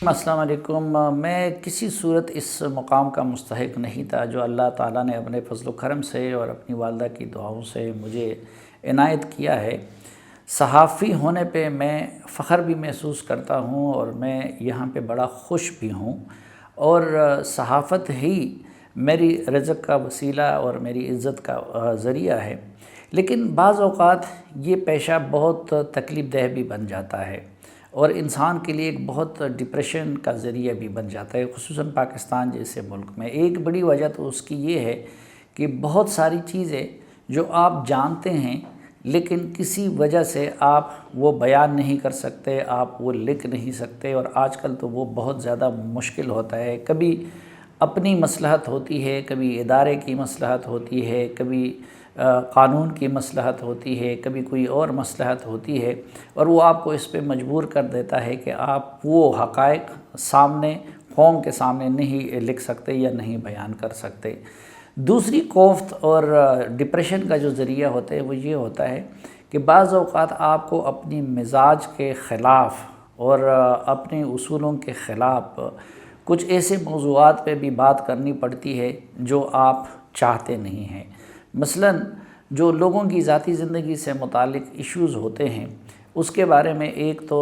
السلام علیکم۔ میں کسی صورت اس مقام کا مستحق نہیں تھا جو اللہ تعالیٰ نے اپنے فضل و کرم سے اور اپنی والدہ کی دعاؤں سے مجھے عنایت کیا ہے۔ صحافی ہونے پہ میں فخر بھی محسوس کرتا ہوں اور میں یہاں پہ بڑا خوش بھی ہوں، اور صحافت ہی میری رزق کا وسیلہ اور میری عزت کا ذریعہ ہے۔ لیکن بعض اوقات یہ پیشہ بہت تکلیف دہ بھی بن جاتا ہے اور انسان کے لیے ایک بہت ڈپریشن کا ذریعہ بھی بن جاتا ہے، خصوصاً پاکستان جیسے ملک میں۔ ایک بڑی وجہ تو اس کی یہ ہے کہ بہت ساری چیزیں جو آپ جانتے ہیں لیکن کسی وجہ سے آپ وہ بیان نہیں کر سکتے، آپ وہ لکھ نہیں سکتے، اور آج کل تو وہ بہت زیادہ مشکل ہوتا ہے۔ کبھی اپنی مصلحت ہوتی ہے، کبھی ادارے کی مصلحت ہوتی ہے، کبھی قانون کی مصلحت ہوتی ہے، کبھی کوئی اور مصلحت ہوتی ہے، اور وہ آپ کو اس پہ مجبور کر دیتا ہے کہ آپ وہ حقائق سامنے قوم کے سامنے نہیں لکھ سکتے یا نہیں بیان کر سکتے۔ دوسری کوفت اور ڈپریشن کا جو ذریعہ ہوتا ہے وہ یہ ہوتا ہے کہ بعض اوقات آپ کو اپنی مزاج کے خلاف اور اپنے اصولوں کے خلاف کچھ ایسے موضوعات پہ بھی بات کرنی پڑتی ہے جو آپ چاہتے نہیں ہیں۔ مثلاً جو لوگوں کی ذاتی زندگی سے متعلق ایشوز ہوتے ہیں اس کے بارے میں ایک تو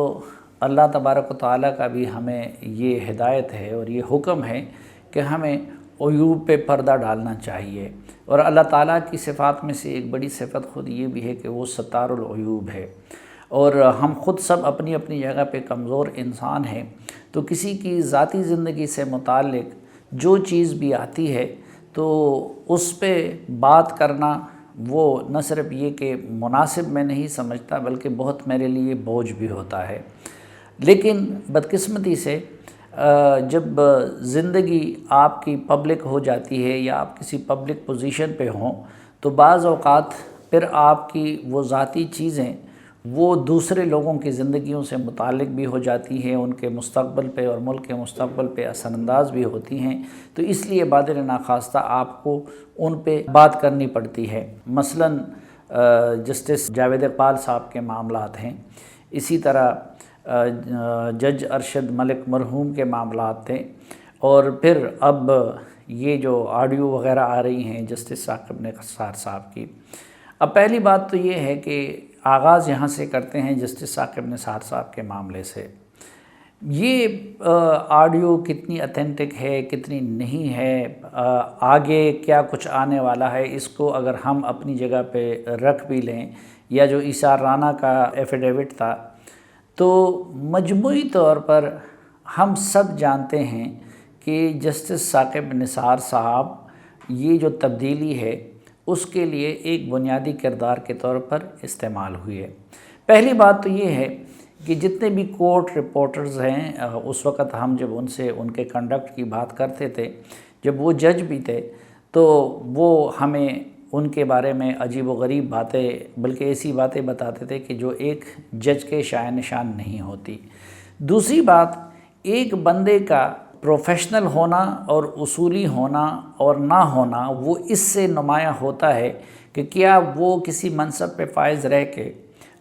اللہ تبارک و تعالیٰ کا بھی ہمیں یہ ہدایت ہے اور یہ حکم ہے کہ ہمیں عیوب پہ پردہ ڈالنا چاہیے، اور اللہ تعالیٰ کی صفات میں سے ایک بڑی صفت خود یہ بھی ہے کہ وہ ستار العیوب ہے، اور ہم خود سب اپنی اپنی جگہ پہ کمزور انسان ہیں، تو کسی کی ذاتی زندگی سے متعلق جو چیز بھی آتی ہے تو اس پہ بات کرنا وہ نہ صرف یہ کہ مناسب میں نہیں سمجھتا بلکہ بہت میرے لیے بوجھ بھی ہوتا ہے۔ لیکن بدقسمتی سے جب زندگی آپ کی پبلک ہو جاتی ہے یا آپ کسی پبلک پوزیشن پہ ہوں تو بعض اوقات پھر آپ کی وہ ذاتی چیزیں وہ دوسرے لوگوں کی زندگیوں سے متعلق بھی ہو جاتی ہیں، ان کے مستقبل پہ اور ملک کے مستقبل پہ اثر انداز بھی ہوتی ہیں، تو اس لیے بادل ناخواستہ آپ کو ان پہ بات کرنی پڑتی ہے۔ مثلاً جسٹس جاوید اقبال صاحب کے معاملات ہیں، اسی طرح جج ارشد ملک مرحوم کے معاملات تھے، اور پھر اب یہ جو آڈیو وغیرہ آ رہی ہیں جسٹس ثاقب نثار صاحب کی۔ اب پہلی بات تو یہ ہے کہ آغاز یہاں سے کرتے ہیں جسٹس ثاقب نثار صاحب کے معاملے سے۔ یہ آڈیو کتنی اتھینٹک ہے، کتنی نہیں ہے، آگے کیا کچھ آنے والا ہے، اس کو اگر ہم اپنی جگہ پہ رکھ بھی لیں، یا جو عیسیٰ رانا کا ایفیڈیوٹ تھا، تو مجموعی طور پر ہم سب جانتے ہیں کہ جسٹس ثاقب نثار صاحب یہ جو تبدیلی ہے اس کے لیے ایک بنیادی کردار کے طور پر استعمال ہوئی ہے۔ پہلی بات تو یہ ہے کہ جتنے بھی کورٹ رپورٹرز ہیں، اس وقت ہم جب ان سے ان کے کنڈکٹ کی بات کرتے تھے، جب وہ جج بھی تھے، تو وہ ہمیں ان کے بارے میں عجیب و غریب باتیں، بلکہ ایسی باتیں بتاتے تھے کہ جو ایک جج کے شایان نشان نہیں ہوتی۔ دوسری بات، ایک بندے کا پروفیشنل ہونا اور اصولی ہونا اور نہ ہونا وہ اس سے نمایاں ہوتا ہے کہ کیا وہ کسی منصب پہ فائز رہ کے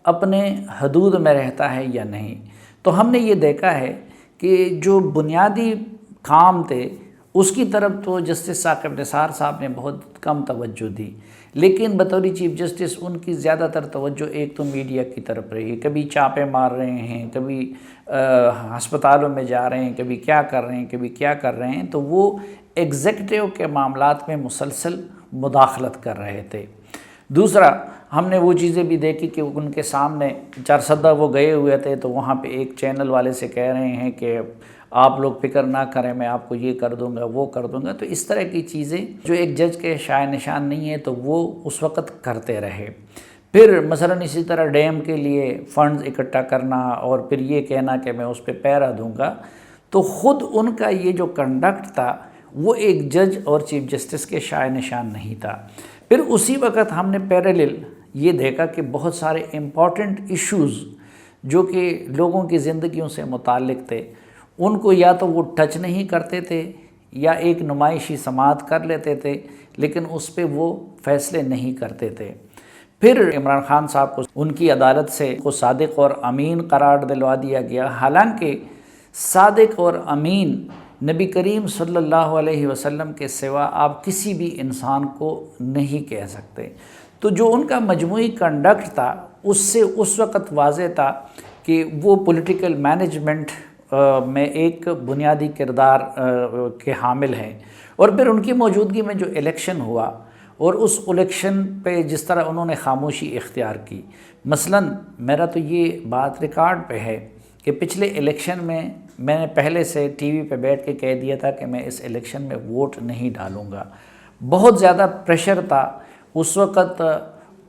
اپنے حدود میں رہتا ہے یا نہیں۔ تو ہم نے یہ دیکھا ہے کہ جو بنیادی کام تھے اس کی طرف تو جسٹس ثاقب نثار صاحب نے بہت کم توجہ دی، لیکن بطور چیف جسٹس ان کی زیادہ تر توجہ ایک تو میڈیا کی طرف رہی، کبھی چاپے مار رہے ہیں، کبھی ہسپتالوں میں جا رہے ہیں، کبھی کیا کر رہے ہیں، کبھی کیا کر رہے ہیں، تو وہ ایگزیکٹو کے معاملات میں مسلسل مداخلت کر رہے تھے۔ دوسرا، ہم نے وہ چیزیں بھی دیکھی کہ ان کے سامنے چارسدہ وہ گئے ہوئے تھے، تو وہاں پہ ایک چینل والے سے کہہ رہے ہیں کہ آپ لوگ فکر نہ کریں، میں آپ کو یہ کر دوں گا، وہ کر دوں گا۔ تو اس طرح کی چیزیں جو ایک جج کے شایان نشان نہیں ہے تو وہ اس وقت کرتے رہے۔ پھر مثلاً اسی طرح ڈیم کے لیے فنڈز اکٹھا کرنا اور پھر یہ کہنا کہ میں اس پہ پیرا دوں گا، تو خود ان کا یہ جو کنڈکٹ تھا وہ ایک جج اور چیف جسٹس کے شایان نشان نہیں تھا۔ پھر اسی وقت ہم نے پیرالل یہ دیکھا کہ بہت سارے امپورٹنٹ ایشوز جو کہ لوگوں کی زندگیوں سے متعلق تھے ان کو یا تو وہ ٹچ نہیں کرتے تھے یا ایک نمائشی سماعت کر لیتے تھے، لیکن اس پہ وہ فیصلے نہیں کرتے تھے۔ پھر عمران خان صاحب کو ان کی عدالت سے کو صادق اور امین قرار دلوا دیا گیا، حالانکہ صادق اور امین نبی کریم صلی اللہ علیہ وسلم کے سوا آپ کسی بھی انسان کو نہیں کہہ سکتے۔ تو جو ان کا مجموعی کنڈکٹ تھا اس سے اس وقت واضح تھا کہ وہ پولیٹیکل مینجمنٹ میں ایک بنیادی کردار کے حامل ہیں۔ اور پھر ان کی موجودگی میں جو الیکشن ہوا اور اس الیکشن پہ جس طرح انہوں نے خاموشی اختیار کی، مثلاً میرا تو یہ بات ریکارڈ پہ ہے کہ پچھلے الیکشن میں نے پہلے سے ٹی وی پہ بیٹھ کے کہہ دیا تھا کہ میں اس الیکشن میں ووٹ نہیں ڈالوں گا۔ بہت زیادہ پریشر تھا اس وقت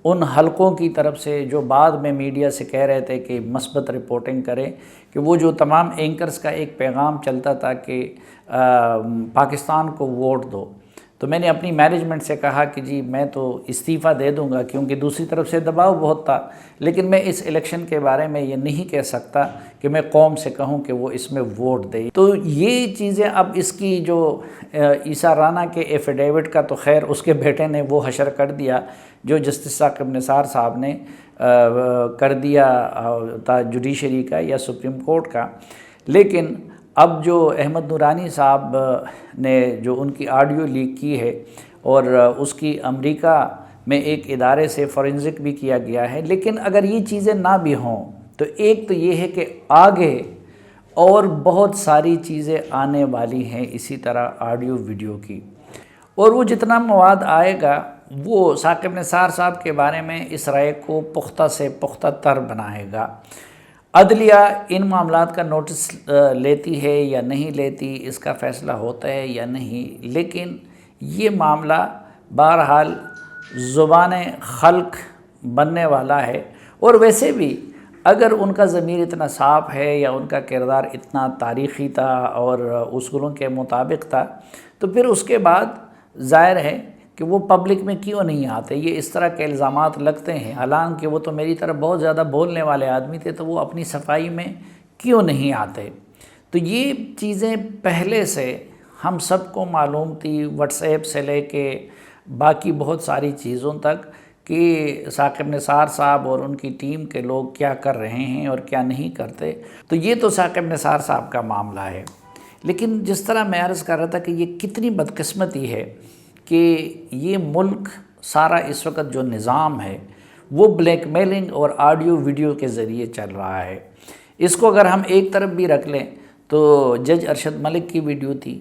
ان حلقوں کی طرف سے جو بعد میں میڈیا سے کہہ رہے تھے کہ مثبت رپورٹنگ کریں، کہ وہ جو تمام اینکرز کا ایک پیغام چلتا تھا کہ پاکستان کو ووٹ دو۔ تو میں نے اپنی مینجمنٹ سے کہا کہ جی میں تو استعفیٰ دے دوں گا کیونکہ دوسری طرف سے دباؤ بہت تھا، لیکن میں اس الیکشن کے بارے میں یہ نہیں کہہ سکتا کہ میں قوم سے کہوں کہ وہ اس میں ووٹ دے۔ تو یہ چیزیں اب اس کی جو عیسیٰ رانا کے ایفیڈیوٹ کا تو خیر اس کے بیٹے نے وہ حشر کر دیا جو جسٹس ثاقب نثار صاحب نے کر دیا تھا جوڈیشری کا یا سپریم کورٹ کا، لیکن اب جو احمد نورانی صاحب نے جو ان کی آڈیو لیک کی ہے اور اس کی امریکہ میں ایک ادارے سے فورنزک بھی کیا گیا ہے، لیکن اگر یہ چیزیں نہ بھی ہوں تو ایک تو یہ ہے کہ آگے اور بہت ساری چیزیں آنے والی ہیں اسی طرح آڈیو ویڈیو کی، اور وہ جتنا مواد آئے گا وہ ثاقب نثار صاحب کے بارے میں اس رائے کو پختہ سے پختہ تر بنائے گا۔ عدلیہ ان معاملات کا نوٹس لیتی ہے یا نہیں لیتی، اس کا فیصلہ ہوتا ہے یا نہیں، لیکن یہ معاملہ بہرحال زبان خلق بننے والا ہے۔ اور ویسے بھی اگر ان کا ضمیر اتنا صاف ہے یا ان کا کردار اتنا تاریخی تھا اور اصولوں کے مطابق تھا تو پھر اس کے بعد ظاہر ہے کہ وہ پبلک میں کیوں نہیں آتے۔ یہ اس طرح کے الزامات لگتے ہیں، حالانکہ وہ تو میری طرف بہت زیادہ بولنے والے آدمی تھے، تو وہ اپنی صفائی میں کیوں نہیں آتے۔ تو یہ چیزیں پہلے سے ہم سب کو معلوم تھی، واٹس ایپ سے لے کے باقی بہت ساری چیزوں تک، کہ ثاقب نثار صاحب اور ان کی ٹیم کے لوگ کیا کر رہے ہیں اور کیا نہیں کرتے۔ تو یہ تو ثاقب نثار صاحب کا معاملہ ہے، لیکن جس طرح میں عرض کر رہا تھا کہ یہ کتنی بدقسمتی ہے کہ یہ ملک سارا اس وقت جو نظام ہے وہ بلیک میلنگ اور آڈیو ویڈیو کے ذریعے چل رہا ہے۔ اس کو اگر ہم ایک طرف بھی رکھ لیں تو جج ارشد ملک کی ویڈیو تھی۔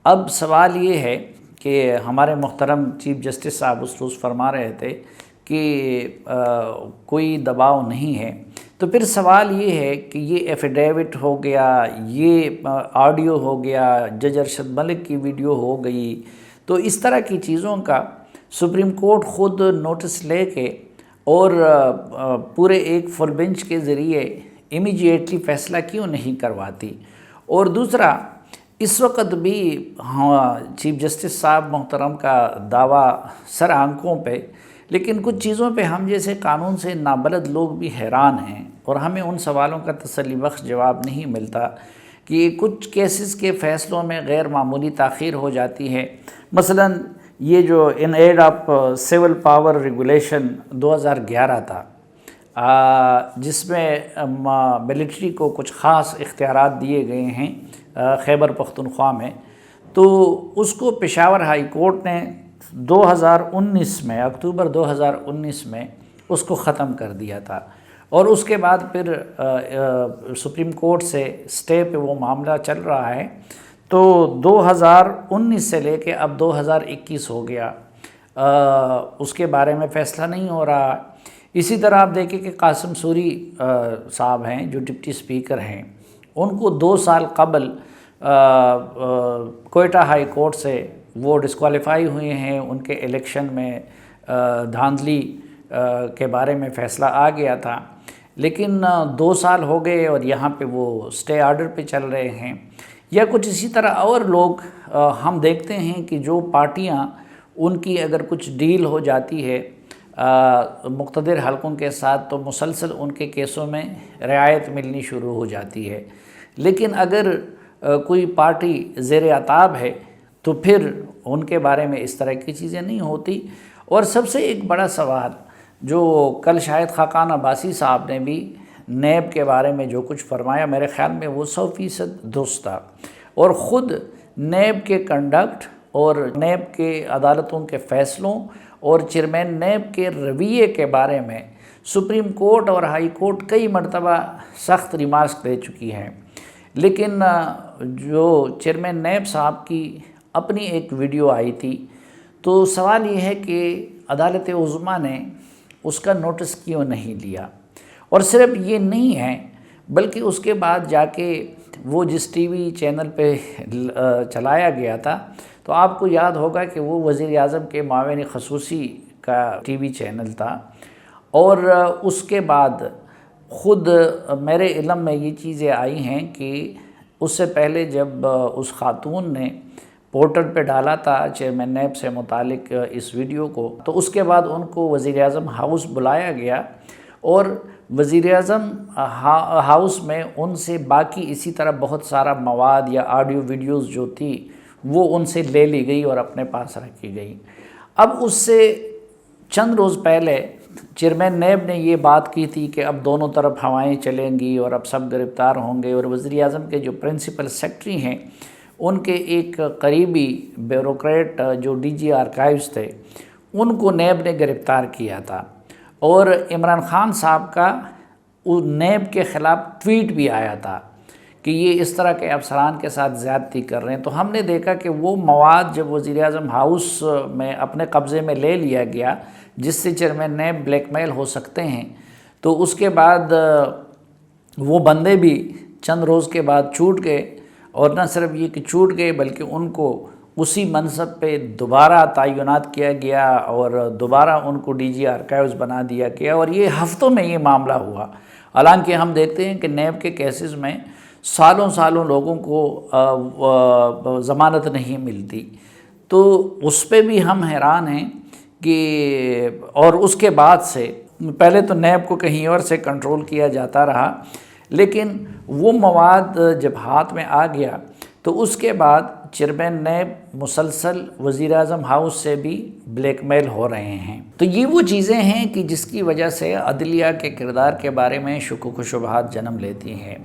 اب سوال یہ ہے کہ ہمارے محترم چیف جسٹس صاحب اس روز فرما رہے تھے کہ کوئی دباؤ نہیں ہے، تو پھر سوال یہ ہے کہ یہ ایفیڈیوٹ ہو گیا، یہ آڈیو ہو گیا، جج ارشد ملک کی ویڈیو ہو گئی، تو اس طرح کی چیزوں کا سپریم کورٹ خود نوٹس لے کے اور پورے ایک فل بینچ کے ذریعے امیڈیٹلی فیصلہ کیوں نہیں کرواتی۔ اور دوسرا، اس وقت بھی چیف جسٹس صاحب محترم کا دعویٰ سر آنکھوں پہ، لیکن کچھ چیزوں پہ ہم جیسے قانون سے نابلد لوگ بھی حیران ہیں اور ہمیں ان سوالوں کا تسلی بخش جواب نہیں ملتا کہ کچھ کیسز کے فیصلوں میں غیر معمولی تاخیر ہو جاتی ہے۔ مثلاً یہ جو in aid of civil power regulation 2011 تھا، جس میں ملٹری کو کچھ خاص اختیارات دیے گئے ہیں خیبر پختونخوا میں، تو اس کو پشاور ہائی کورٹ نے 2019 میں اکتوبر 2019 میں اس کو ختم کر دیا تھا، اور اس کے بعد پھر سپریم کورٹ سے اسٹے پہ وہ معاملہ چل رہا ہے۔ تو 2019 سے لے کے اب 2021 ہو گیا، اس کے بارے میں فیصلہ نہیں ہو رہا۔ اسی طرح آپ دیکھیں کہ قاسم سوری صاحب ہیں جو ڈپٹی اسپیکر ہیں، ان کو 2 سال قبل کوئٹہ ہائی کورٹ سے وہ ڈسکوالیفائی ہوئے ہیں، ان کے الیکشن میں دھاندلی کے بارے میں فیصلہ آ گیا تھا، لیکن 2 سال ہو گئے اور یہاں پہ وہ اسٹے آرڈر پہ چل رہے ہیں۔ یا کچھ اسی طرح اور لوگ ہم دیکھتے ہیں کہ جو پارٹیاں ان کی اگر کچھ ڈیل ہو جاتی ہے مقتدر حلقوں کے ساتھ تو مسلسل ان کے کیسوں میں رعایت ملنی شروع ہو جاتی ہے، لیکن اگر کوئی پارٹی زیر عتاب ہے تو پھر ان کے بارے میں اس طرح کی چیزیں نہیں ہوتی۔ اور سب سے ایک بڑا سوال جو کل شاہد خاقان عباسی صاحب نے بھی نیب کے بارے میں جو کچھ فرمایا میرے خیال میں وہ 100% درست تھا، اور خود نیب کے کنڈکٹ اور نیب کے عدالتوں کے فیصلوں اور چیئرمین نیب کے رویے کے بارے میں سپریم کورٹ اور ہائی کورٹ کئی مرتبہ سخت ریمارکس دے چکی ہیں، لیکن جو چیئرمین نیب صاحب کی اپنی ایک ویڈیو آئی تھی، تو سوال یہ ہے کہ عدالت عظمیٰ نے اس کا نوٹس کیوں نہیں لیا؟ اور صرف یہ نہیں ہے بلکہ اس کے بعد جا کے وہ جس ٹی وی چینل پہ چلایا گیا تھا، تو آپ کو یاد ہوگا کہ وہ وزیر اعظم کے معاون خصوصی کا ٹی وی چینل تھا، اور اس کے بعد خود میرے علم میں یہ چیزیں آئی ہیں کہ اس سے پہلے جب اس خاتون نے پورٹل پہ ڈالا تھا چیئرمین نیب سے متعلق اس ویڈیو کو، تو اس کے بعد ان کو وزیر اعظم ہاؤس بلایا گیا، اور وزیر اعظم ہاؤس میں ان سے باقی اسی طرح بہت سارا مواد یا آڈیو ویڈیوز جو تھی وہ ان سے لے لی گئی اور اپنے پاس رکھی گئی۔ اب اس سے چند روز پہلے چیئرمین نیب نے یہ بات کی تھی کہ اب دونوں طرف ہوائیں چلیں گی اور اب سب گرفتار ہوں گے، اور وزیر اعظم کے جو پرنسپل سیکرٹری ہیں ان کے ایک قریبی بیوروکریٹ جو ڈی جی آرکائیوز تھے ان کو نیب نے گرفتار کیا تھا، اور عمران خان صاحب کا نیب کے خلاف ٹویٹ بھی آیا تھا کہ یہ اس طرح کے افسران کے ساتھ زیادتی کر رہے ہیں۔ تو ہم نے دیکھا کہ وہ مواد جب وزیر اعظم ہاؤس میں اپنے قبضے میں لے لیا گیا جس سے چیئرمین نیب بلیک میل ہو سکتے ہیں، تو اس کے بعد وہ بندے بھی چند روز کے بعد چھوٹ گئے، اور نہ صرف یہ کہ چھوٹ گئے بلکہ ان کو اسی منصب پہ دوبارہ تعینات کیا گیا اور دوبارہ ان کو ڈی جی آرکائیوز بنا دیا گیا، اور یہ ہفتوں میں یہ معاملہ ہوا۔ حالانکہ ہم دیکھتے ہیں کہ نیب کے کیسز میں سالوں لوگوں کو ضمانت نہیں ملتی، تو اس پہ بھی ہم حیران ہیں کہ اور اس کے بعد سے پہلے تو نیب کو کہیں اور سے کنٹرول کیا جاتا رہا، لیکن وہ مواد جب ہاتھ میں آ گیا تو اس کے بعد چیئرمین نیب مسلسل وزیر اعظم ہاؤس سے بھی بلیک میل ہو رہے ہیں۔ تو یہ وہ چیزیں ہیں کہ جس کی وجہ سے عدلیہ کے کردار کے بارے میں شکوک و شبہات جنم لیتی ہیں،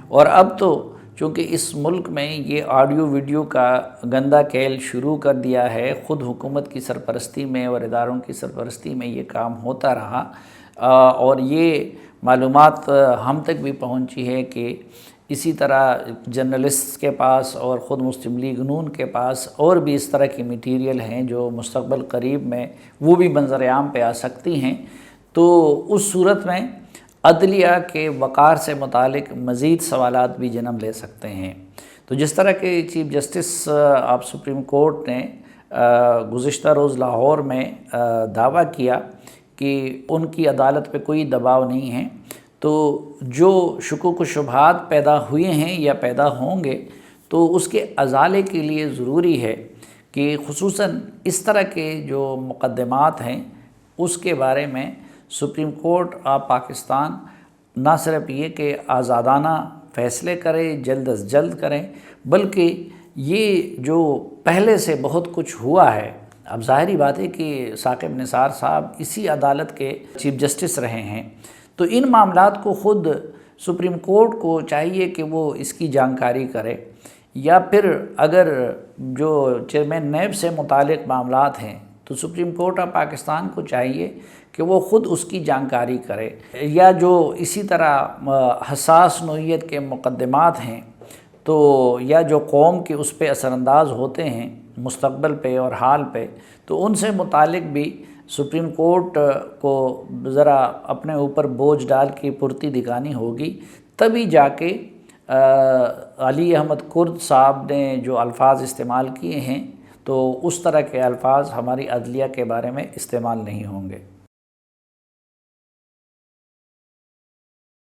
اور اب تو چونکہ اس ملک میں یہ آڈیو ویڈیو کا گندا کھیل شروع کر دیا ہے، خود حکومت کی سرپرستی میں اور اداروں کی سرپرستی میں یہ کام ہوتا رہا، اور یہ معلومات ہم تک بھی پہنچی ہے کہ اسی طرح جرنلسٹ کے پاس اور خود مسلم لیگ نون کے پاس اور بھی اس طرح کی میٹیریل ہیں جو مستقبل قریب میں وہ بھی منظر عام پہ آ سکتی ہیں۔ تو اس صورت میں عدلیہ کے وقار سے متعلق مزید سوالات بھی جنم لے سکتے ہیں۔ تو جس طرح کے chief justice of supreme court نے گزشتہ روز لاہور میں دعویٰ کیا کہ ان کی عدالت پہ کوئی دباؤ نہیں ہے، تو جو شکوک و شبہات پیدا ہوئے ہیں یا پیدا ہوں گے تو اس کے ازالے کے لیے ضروری ہے کہ خصوصاً اس طرح کے جو مقدمات ہیں اس کے بارے میں سپریم کورٹ آف پاکستان نہ صرف یہ کہ آزادانہ فیصلے کرے، جلد از جلد کریں، بلکہ یہ جو پہلے سے بہت کچھ ہوا ہے، اب ظاہری بات ہے کہ ثاقب نثار صاحب اسی عدالت کے چیف جسٹس رہے ہیں، تو ان معاملات کو خود سپریم کورٹ کو چاہیے کہ وہ اس کی جانکاری کرے، یا پھر اگر جو چیئرمین نیب سے متعلق معاملات ہیں تو سپریم کورٹ آف پاکستان کو چاہیے کہ وہ خود اس کی جانکاری کرے، یا جو اسی طرح حساس نوعیت کے مقدمات ہیں تو یا جو قوم کے اس پہ اثر انداز ہوتے ہیں مستقبل پہ اور حال پہ، تو ان سے متعلق بھی سپریم کورٹ کو ذرا اپنے اوپر بوجھ ڈال کے پھرتی دکھانی ہوگی، تبھی جا کے علی احمد کرد صاحب نے جو الفاظ استعمال کیے ہیں تو اس طرح کے الفاظ ہماری عدلیہ کے بارے میں استعمال نہیں ہوں گے۔